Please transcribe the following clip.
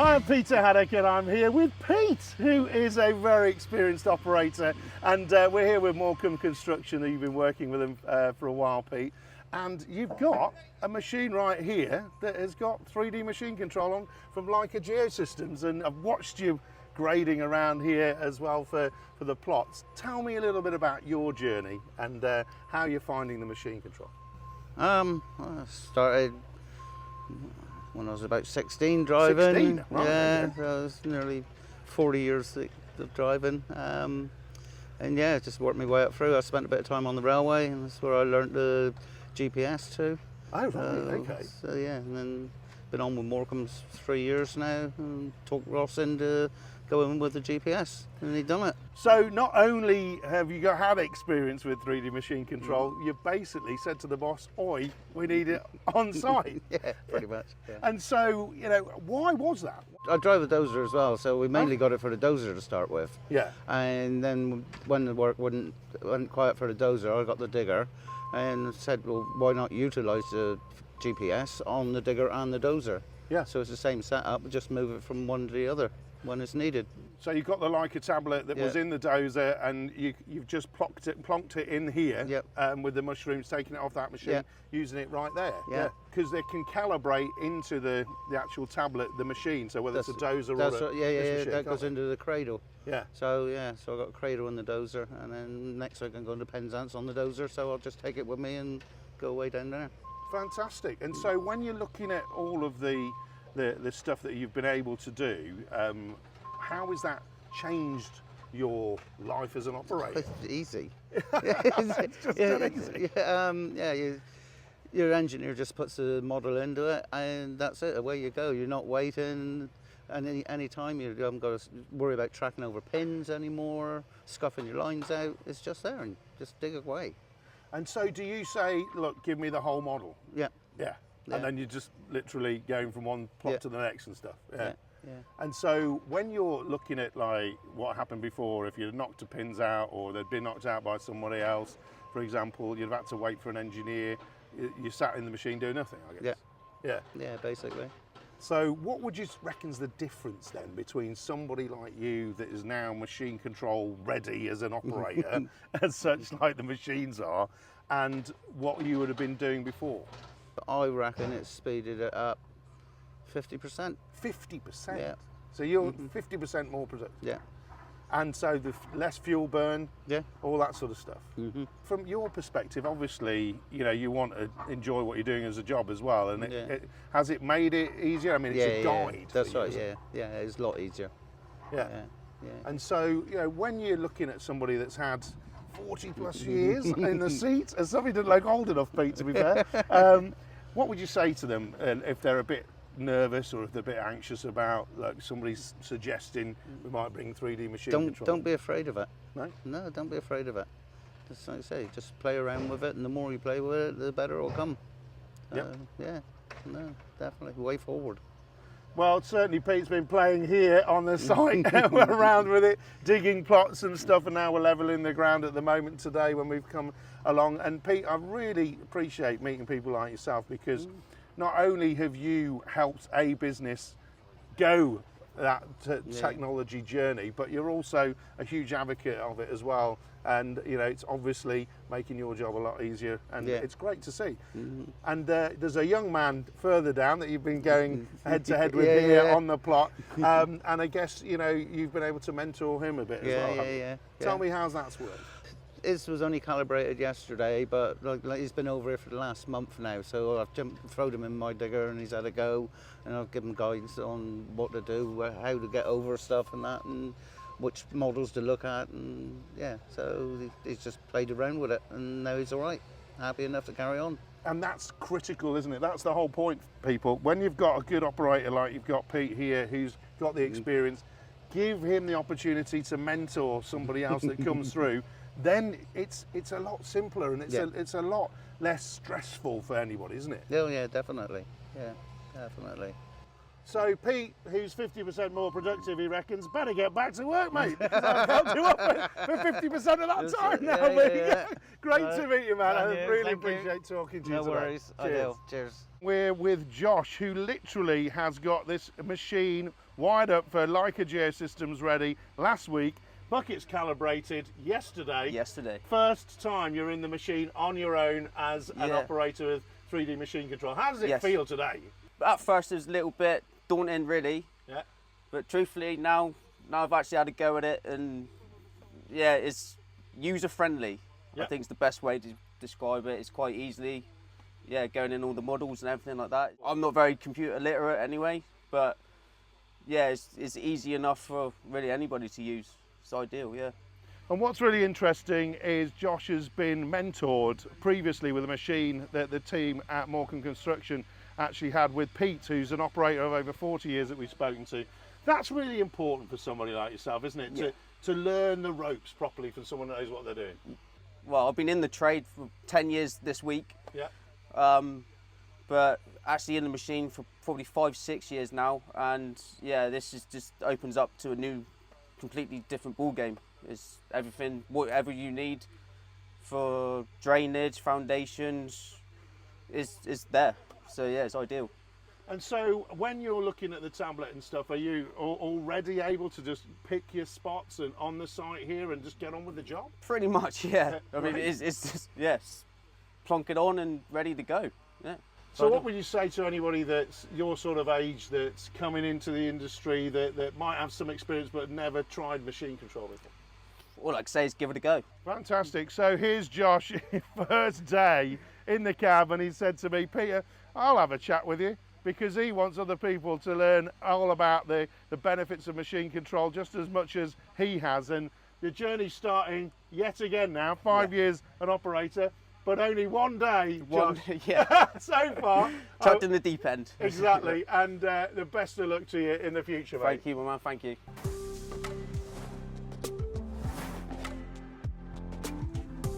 Hi, I'm Peter Haddock and I'm here with Pete, who is a very experienced operator, and we're here with Morcom Construction. You've been working with them for a while, Pete, and you've got a machine right here that has got 3D machine control on from Leica Geosystems, and I've watched you grading around here as well for the plots. Tell me a little bit about your journey and how you're finding the machine control. I started when I was about 16 driving. 16? Right, yeah, okay. so I was nearly 40 years of driving. And yeah, just worked my way up through. I spent a bit of time on the railway, and that's where I learnt the GPS too. Oh, right, okay. So yeah, and then been on with Morcom's 3 years now, and talked Ross into going with the GPS, and he'd done it. So not only have you had experience with 3D machine control, you basically said to the boss, "Oi, we need it on site." Yeah, pretty much. Yeah. And so, you know, why was that? I drive a dozer as well, so we mainly got it for the dozer to start with. Yeah. And then when the work went quiet for the dozer, I got the digger and said, well, why not utilise the GPS on the digger and the dozer? Yeah. So it's the same setup, just move it from one to the other when it's needed. So you've got the Leica tablet that was in the dozer, and you've just plonked it in here. Yep. With the mushrooms, taking it off that machine, Yeah. using it right there. Yeah. Because they can calibrate into the actual tablet, the machine. So whether it's a dozer or that's a right, yeah, machine, that goes into the cradle. Yeah. So yeah, so I got a cradle in the dozer, and then next I can go into Penzance on the dozer. So I'll just take it with me and go away down there. Fantastic. And so when you're looking at all of the stuff that you've been able to do, how has that changed your life as an operator? It's easy. It's just dead easy. Yeah, your engineer just puts the model into it, and that's it. Away you go. You're not waiting. And any time you haven't got to worry about tracking over pins anymore, scuffing your lines out. It's just there, and just dig away. And so do you say, look, give me the whole model? Yeah. Yeah. Yeah. And then you're just literally going from one plot to the next and stuff. Yeah. And so when you're looking at like what happened before, if you'd knocked the pins out or they'd been knocked out by somebody else, for example, you'd have had to wait for an engineer, you sat in the machine doing nothing, I guess. Yeah, basically. So what would you reckon's the difference then between somebody like you that is now machine control ready as an operator, as such like the machines are, and what you would have been doing before? I reckon it's speeded it up 50%. 50%? Yeah. So you're 50% more productive? Yeah. And so the less fuel burn, Yeah. all that sort of stuff. From your perspective, obviously, you know, you want to enjoy what you're doing as a job as well. And has it made it easier? I mean, it's a guide. That's right. Yeah, it's a lot easier. Yeah. And so, you know, when you're looking at somebody that's had 40 plus years in the seat, as somebody didn't look old enough, Pete, to be fair, what would you say to them if they're a bit nervous or if they're a bit anxious about, like, somebody's suggesting we might bring 3D machine control? Don't be afraid of it. No, don't be afraid of it. Just like I say, just play around with it, and the more you play with it, the better it'll come. Yeah, no, definitely way forward. Well, certainly Pete's been playing here on the site, around with it, digging plots and stuff, and now we're levelling the ground at the moment today when we've come along. And Pete, I really appreciate meeting people like yourself, because not only have you helped a business go that technology journey, but you're also a huge advocate of it as well. And you know, it's obviously making your job a lot easier, and it's great to see. And there's a young man further down that you've been going head to head with here on the plot, and I guess, you know, you've been able to mentor him a bit as well. Tell me how's that's worked. His was only calibrated yesterday, but like he's been over here for the last month now, so I've thrown him in my digger and he's had a go, and I've given him guidance on what to do, how to get over stuff and that, and which models to look at, and so he's just played around with it, and now he's all right, happy enough to carry on. And that's critical, isn't it? That's the whole point, people. When you've got a good operator like you've got Pete here, who's got the experience, give him the opportunity to mentor somebody else that comes through. Then it's a lot simpler, and it's a lot less stressful for anybody, isn't it? Oh yeah, definitely. Yeah, definitely. So Pete, who's 50% more productive, he reckons, better get back to work, mate, because I've helped you up for 50% of that time now, mate. Great to meet you, man. I really appreciate talking to you today. No worries. I do. Cheers. We're with Josh, who literally has got this machine wired up for Leica Geosystems ready last week. Buckets calibrated yesterday. First time you're in the machine on your own as an operator with 3D machine control. How does it feel today? At first it was a little bit daunting, really. Yeah. But truthfully, now I've actually had a go at it, and yeah, it's user friendly. I think it's the best way to describe it. It's quite easily, going in all the models and everything like that. I'm not very computer literate anyway, but yeah, it's easy enough for really anybody to use. It's ideal, yeah. And what's really interesting is Josh has been mentored previously with a machine that the team at Morcom Construction actually had with Pete, who's an operator of over 40 years that we've spoken to. That's really important for somebody like yourself, isn't it? Yeah. To learn the ropes properly from someone that knows what they're doing. Well, I've been in the trade for 10 years this week. Yeah. But actually in the machine for probably 5-6 years now, and yeah, this is just opens up to a new, completely different ball game. It's everything, whatever you need for drainage, foundations, is there. So yeah, it's ideal. And so when you're looking at the tablet and stuff, are you already able to just pick your spots and on the site here and just get on with the job? Pretty much, yeah. I mean, it's just, yes, plonk it on and ready to go, yeah. So what would you say to anybody that's your sort of age that's coming into the industry that might have some experience but never tried machine control before? All I can say is give it a go. Fantastic. So here's Josh, first day in the cab, and he said to me, Peter, I'll have a chat with you, because he wants other people to learn all about the benefits of machine control just as much as he has. And the journey's starting yet again now, 5 years an operator, but only one day, Josh, so far. Chucked in the deep end. Exactly, and the best of luck to you in the future, mate. Thank you, my man, thank you.